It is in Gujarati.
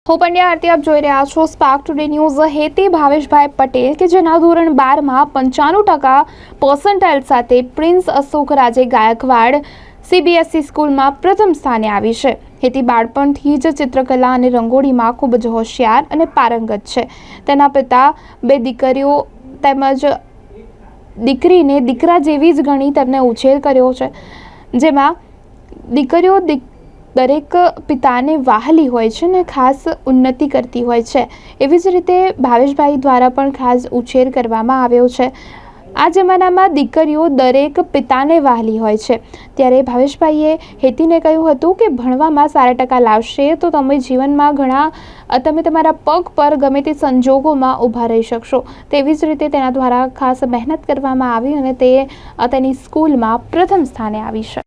હું પંડ્યા આરતી આપ જોઈ રહ્યા છો સ્પાર્ક ટુડે ન્યૂઝ। હેતી ભાવેશભાઈ પટેલ કે જેના ધોરણ 12માં 95% પર્સન્ટાઇલ સાથે પ્રિન્સ અશોક રાજે ગાયકવાડ CBSE સ્કૂલમાં પ્રથમ સ્થાને આવી છે। હેતી બાળપણથી જ ચિત્રકલા અને રંગોળીમાં ખૂબ જ હોશિયાર અને પારંગત છે। તેના પિતા બે દીકરીઓ તેમજ દીકરીને દીકરા જેવી જ ગણી તેમને ઉછેર કર્યો છે, જેમાં દીકરીઓ દરેક પિતાને વહાલી હોય છે ને ખાસ ઉન્નતિ કરતી હોય છે। એવી જ રીતે ભાવેશભાઈ દ્વારા પણ ખાસ ઉછેર કરવામાં આવ્યો છે। આ જમાનામાં દીકરીઓ દરેક પિતાને વહાલી હોય છે, ત્યારે ભાવેશભાઈએ હેતીને કહ્યું હતું કે ભણવામાં સારા ટકા લાવશે તો તમે જીવનમાં તમે તમારા પગ પર ગમે તે સંજોગોમાં ઊભા રહી શકશો। તેવી જ રીતે તેના દ્વારા ખાસ મહેનત કરવામાં આવી અને તે તેની સ્કૂલમાં પ્રથમ સ્થાને આવી છે।